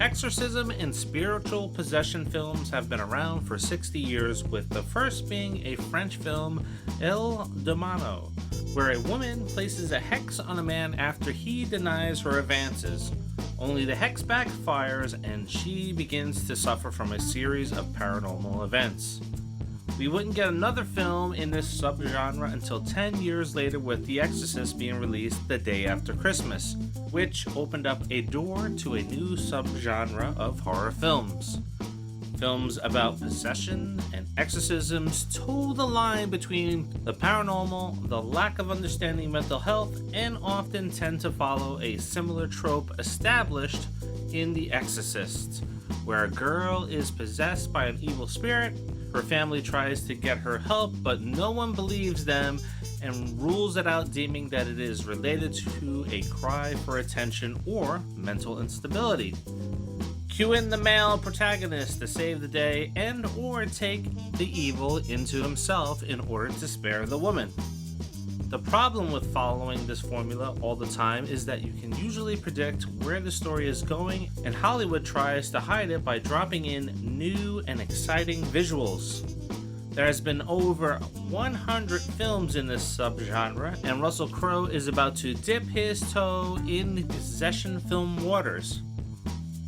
Exorcism and spiritual possession films have been around for 60 years, with the first being a French film, Il Demano, where a woman places a hex on a man after he denies her advances. Only the hex backfires and she begins to suffer from a series of paranormal events. We wouldn't get another film in this subgenre until 10 years later, with The Exorcist being released the day after Christmas, which opened up a door to a new subgenre of horror films. Films about possession and exorcisms toe the line between the paranormal, the lack of understanding mental health, and often tend to follow a similar trope established in The Exorcist, where a girl is possessed by an evil spirit. Her family tries to get her help, but no one believes them and rules it out, deeming that it is related to a cry for attention or mental instability. Cue in the male protagonist to save the day and or take the evil into himself in order to spare the woman. The problem with following this formula all the time is that you can usually predict where the story is going, and Hollywood tries to hide it by dropping in new and exciting visuals. There has been over 100 films in this subgenre, and Russell Crowe is about to dip his toe in the possession film waters.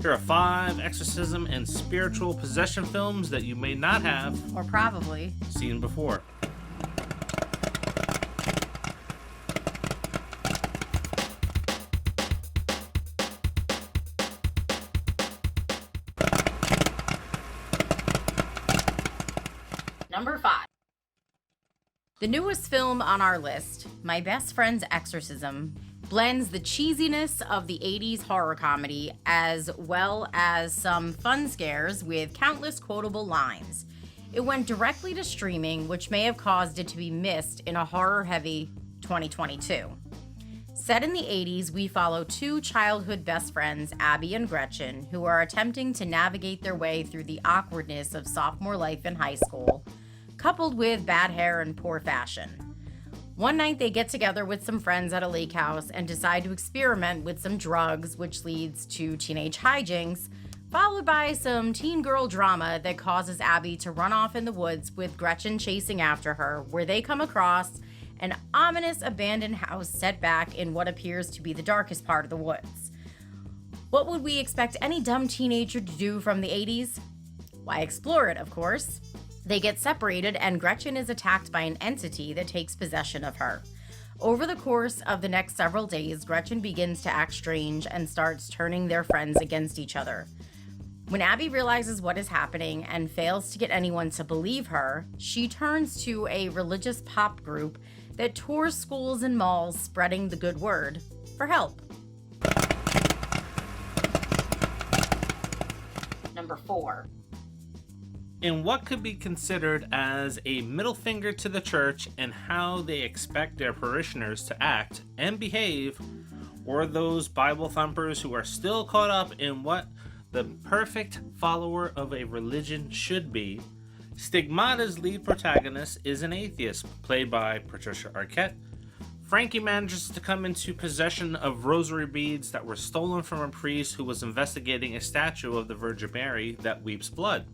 Here are 5 exorcism and spiritual possession films that you may not have, or probably, seen before. Number 5. The newest film on our list, My Best Friend's Exorcism, blends the cheesiness of the 80s horror comedy as well as some fun scares with countless quotable lines. It went directly to streaming, which may have caused it to be missed in a horror-heavy 2022. Set in the 80s, we follow 2 childhood best friends, Abby and Gretchen, who are attempting to navigate their way through the awkwardness of sophomore life in high school, coupled with bad hair and poor fashion. One night they get together with some friends at a lake house and decide to experiment with some drugs, which leads to teenage hijinks, followed by some teen girl drama that causes Abby to run off in the woods with Gretchen chasing after her, where they come across an ominous abandoned house set back in what appears to be the darkest part of the woods. What would we expect any dumb teenager to do from the 80s? Why, explore it, of course. They get separated, and Gretchen is attacked by an entity that takes possession of her. Over the course of the next several days, Gretchen begins to act strange and starts turning their friends against each other. When Abby realizes what is happening and fails to get anyone to believe her, she turns to a religious pop group that tours schools and malls, spreading the good word for help. Number 4. In what could be considered as a middle finger to the church and how they expect their parishioners to act and behave, or those Bible thumpers who are still caught up in what the perfect follower of a religion should be, Stigmata's lead protagonist is an atheist, played by Patricia Arquette. Frankie manages to come into possession of rosary beads that were stolen from a priest who was investigating a statue of the Virgin Mary that weeps blood.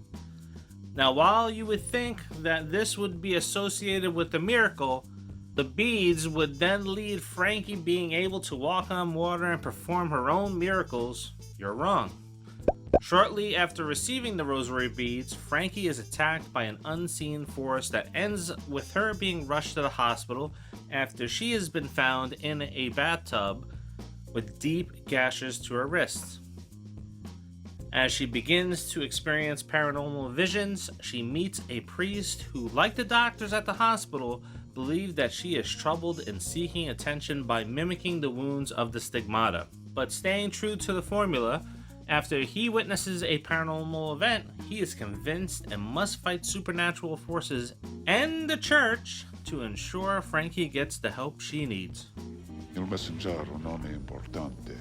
Now, while you would think that this would be associated with the miracle, the beads would then lead Frankie being able to walk on water and perform her own miracles. You're wrong. Shortly after receiving the rosary beads, Frankie is attacked by an unseen force that ends with her being rushed to the hospital after she has been found in a bathtub with deep gashes to her wrists. As she begins to experience paranormal visions, she meets a priest who, like the doctors at the hospital, believe that she is troubled and seeking attention by mimicking the wounds of the stigmata. But staying true to the formula, after he witnesses a paranormal event, he is convinced and must fight supernatural forces and the church to ensure Frankie gets the help she needs. Il messaggero non è importante.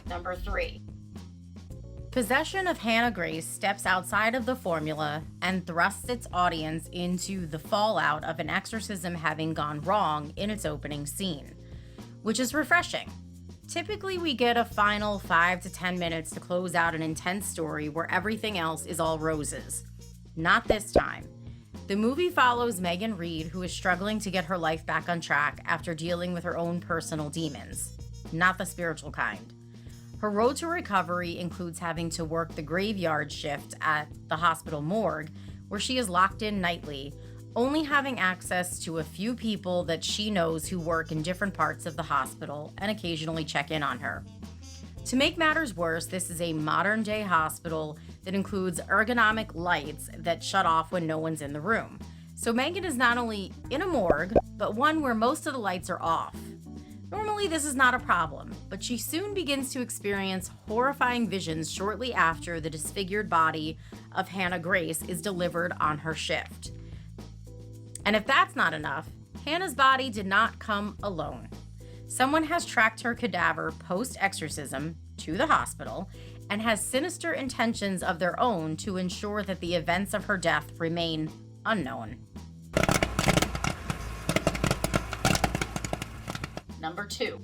Number 3. Possession of Hannah Grace steps outside of the formula and thrusts its audience into the fallout of an exorcism having gone wrong in its opening scene. which is refreshing. Typically, we get a final 5 to 10 minutes to close out an intense story where everything else is all roses. Not this time. The movie follows Megan Reed, who is struggling to get her life back on track after dealing with her own personal demons. Not the spiritual kind. Her road to recovery includes having to work the graveyard shift at the hospital morgue, where she is locked in nightly, only having access to a few people that she knows who work in different parts of the hospital and occasionally check in on her. To make matters worse, this is a modern-day hospital that includes ergonomic lights that shut off when no one's in the room. So Megan is not only in a morgue, but one where most of the lights are off. Normally, this is not a problem, but she soon begins to experience horrifying visions shortly after the disfigured body of Hannah Grace is delivered on her shift. And if that's not enough, Hannah's body did not come alone. Someone has tracked her cadaver post-exorcism to the hospital and has sinister intentions of their own to ensure that the events of her death remain unknown. Number 2.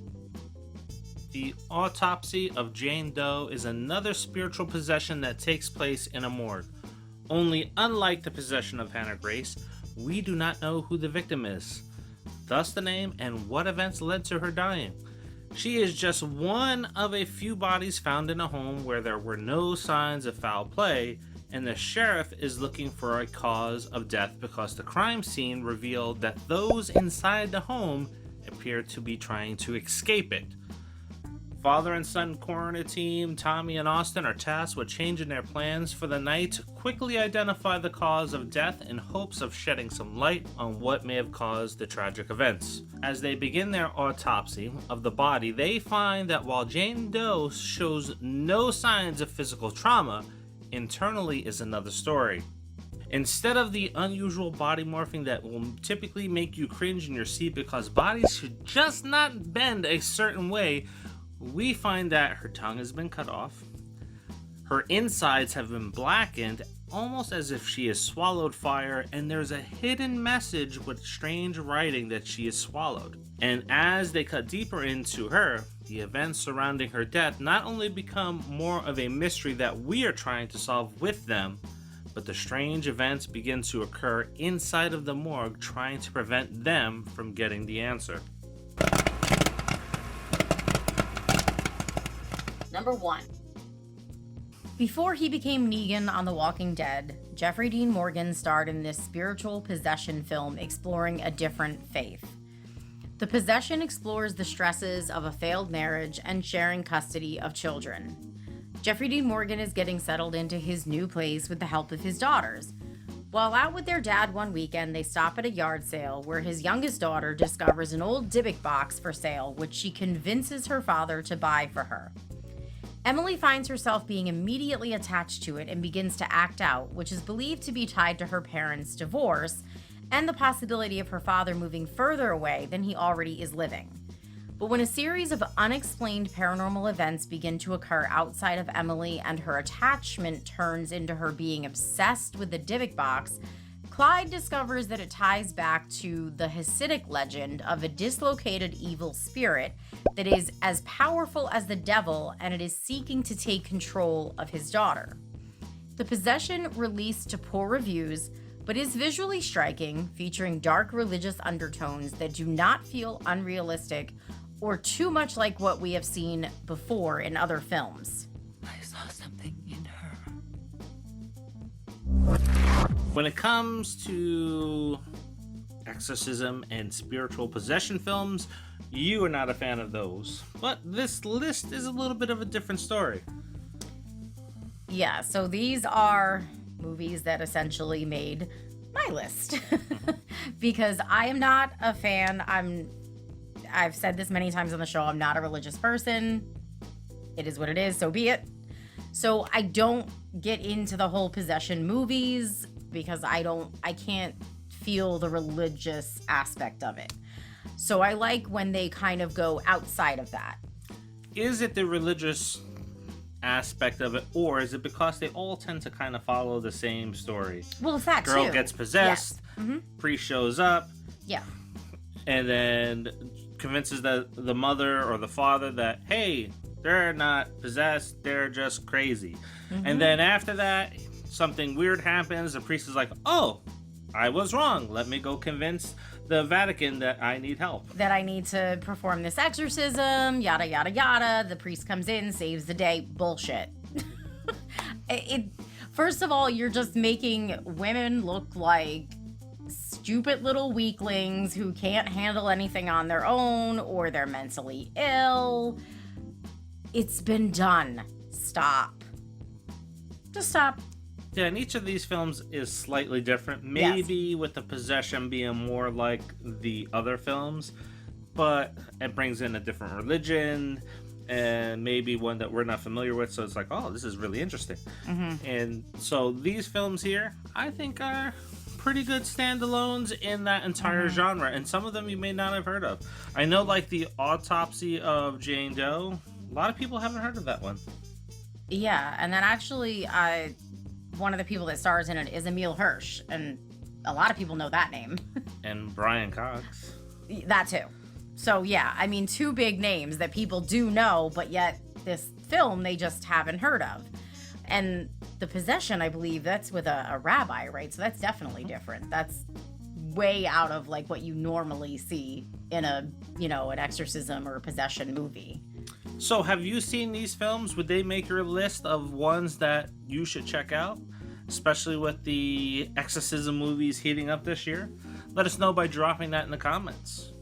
The autopsy of Jane Doe is another spiritual possession that takes place in a morgue. Only unlike the possession of Hannah Grace, we do not know who the victim is. Thus the name and what events led to her dying. She is just one of a few bodies found in a home where there were no signs of foul play, and the sheriff is looking for a cause of death because the crime scene revealed that those inside the home appeared to be trying to escape it. Father and son coroner team, Tommy and Austin, are tasked with changing their plans for the night to quickly identify the cause of death in hopes of shedding some light on what may have caused the tragic events. As they begin their autopsy of the body, they find that while Jane Doe shows no signs of physical trauma, internally is another story. Instead of the unusual body morphing that will typically make you cringe in your seat because bodies should just not bend a certain way, we find that her tongue has been cut off, her insides have been blackened, almost as if she has swallowed fire, and there's a hidden message with strange writing that she has swallowed. And as they cut deeper into her, the events surrounding her death not only become more of a mystery that we are trying to solve with them, but the strange events begin to occur inside of the morgue, trying to prevent them from getting the answer. Number 1. Before he became Negan on The Walking Dead, Jeffrey Dean Morgan starred in this spiritual possession film exploring a different faith. The possession explores the stresses of a failed marriage and sharing custody of children. Jeffrey Dean Morgan is getting settled into his new place with the help of his daughters. While out with their dad one weekend, they stop at a yard sale where his youngest daughter discovers an old Dybbuk box for sale, which she convinces her father to buy for her. Emily finds herself being immediately attached to it and begins to act out, which is believed to be tied to her parents' divorce and the possibility of her father moving further away than he already is living. But when a series of unexplained paranormal events begin to occur outside of Emily and her attachment turns into her being obsessed with the Dybbuk box, Clyde discovers that it ties back to the Hasidic legend of a dislocated evil spirit that is as powerful as the devil, and it is seeking to take control of his daughter. The possession released to poor reviews, but is visually striking, featuring dark religious undertones that do not feel unrealistic or too much like what we have seen before in other films. I saw something in her. When it comes to exorcism and spiritual possession films, you are not a fan of those. But this list is a little bit of a different story. Yeah, so these are movies that essentially made my list. Because I am not a fan. I've said this many times on the show, I'm not a religious person. It is what it is, so be it. So I don't get into the whole possession movies because I can't feel the religious aspect of it. So I like when they kind of go outside of that. Is it the religious aspect of it, or is it because they all tend to kind of follow the same story? Well, it's that Girl too. gets possessed, Yes. Mm-hmm. priest shows up, Yeah. and then convinces the mother or the father that, hey, they're not possessed, they're just crazy. And then after that, something weird happens. The priest is like, oh, I was wrong. Let me go convince the Vatican that I need help. That I need to perform this exorcism, yada, yada, yada. The priest comes in, saves the day. Bullshit. First of all, you're just making women look like stupid little weaklings who can't handle anything on their own, or they're mentally ill. It's been done. Stop. Just stop. Yeah, and each of these films is slightly different. Maybe with the possession being more like the other films, but it brings in a different religion and maybe one that we're not familiar with. So it's like, oh, this is really interesting. And so these films here, I think, are pretty good standalones in that entire genre. And some of them you may not have heard of. I know, like the Autopsy of Jane Doe, a lot of people haven't heard of that one. Yeah, and then actually, one of the people that stars in it is Emile Hirsch, and a lot of people know that name. And Brian Cox. That too. So yeah, I mean, two big names that people do know, but yet this film they just haven't heard of. And the possession, I believe, that's with a rabbi, right? So that's definitely different. That's way out of like what you normally see in an exorcism or a possession movie. So have you seen these films? Would they make your list of ones that you should check out? Especially with the exorcism movies heating up this year? Let us know by dropping that in the comments.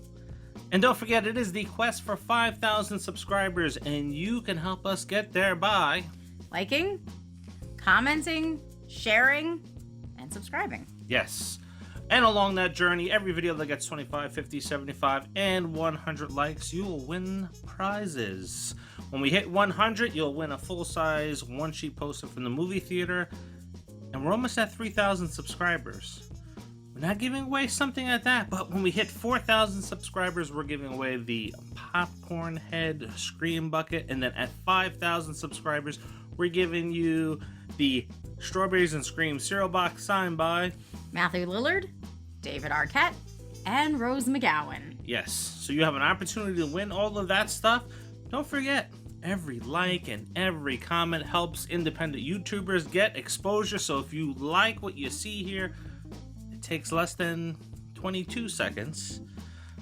And don't forget, it is the quest for 5,000 subscribers, and you can help us get there by liking, commenting, sharing, and subscribing. Yes. And along that journey, every video that gets 25, 50, 75, and 100 likes, you will win prizes. When we hit 100, you'll win a full-size one-sheet poster from the movie theater. And we're almost at 3,000 subscribers. We're not giving away something like that, but when we hit 4,000 subscribers, we're giving away the popcorn head scream bucket. And then at 5,000 subscribers, we're giving you the Strawberries and Scream cereal box signed by Matthew Lillard, David Arquette, and Rose McGowan. Yes, so you have an opportunity to win all of that stuff. Don't forget, every like and every comment helps independent YouTubers get exposure. So if you like what you see here, it takes less than 22 seconds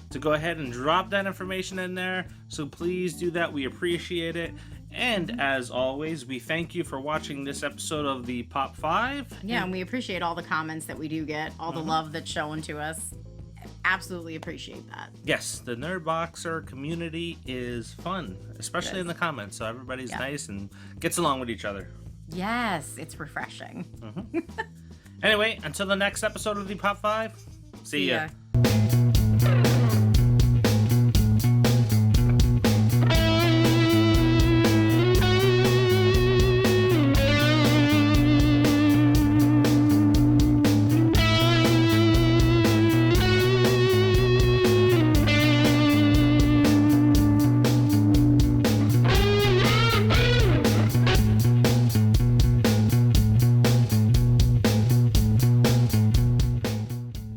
to go ahead and drop that information in there. So please do that. We appreciate it. And as always, we thank you for watching this episode of the Pop 5. Yeah, and we appreciate all the comments that we do get, all the love that's shown to us. Absolutely appreciate that. Yes, the Nerd Boxer community is fun, especially in the comments. So everybody's nice and gets along with each other. Yes, it's refreshing. Anyway, until the next episode of the Pop 5, see ya.